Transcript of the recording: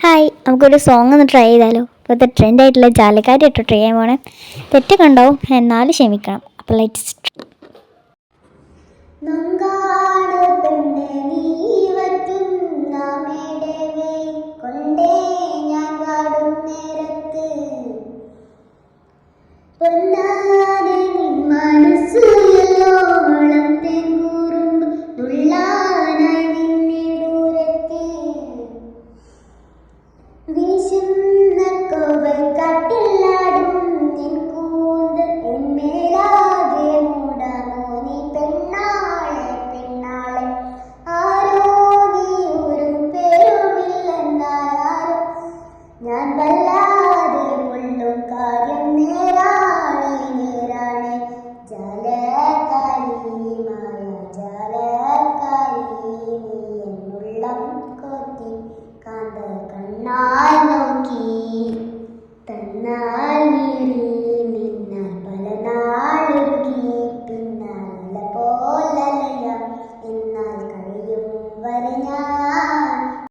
Hi, നമുക്കൊരു song ഒന്ന് try ചെയ്താലോ? ഇപ്പോഴത്തെ ട്രെൻഡായിട്ടുള്ള ജാലക്കാരി ഇട്ട് ട്രൈ ചെയ്യാൻ പോണേ. തെറ്റൊക്കെ ഉണ്ടാവും, എന്നാലും ക്ഷമിക്കണം. അപ്പോൾ ലൈറ്റ്സ് ഞാൻ വല്ലാതെ കൊള്ളും കാര്യം നേരാണേ നേരാണേ ജാലക്കാരിമായ ജാലക്കാരി നീ എന്നുള്ളം കൊത്തി കാന്ത കണ്ണാൽ നോക്കി തന്നാ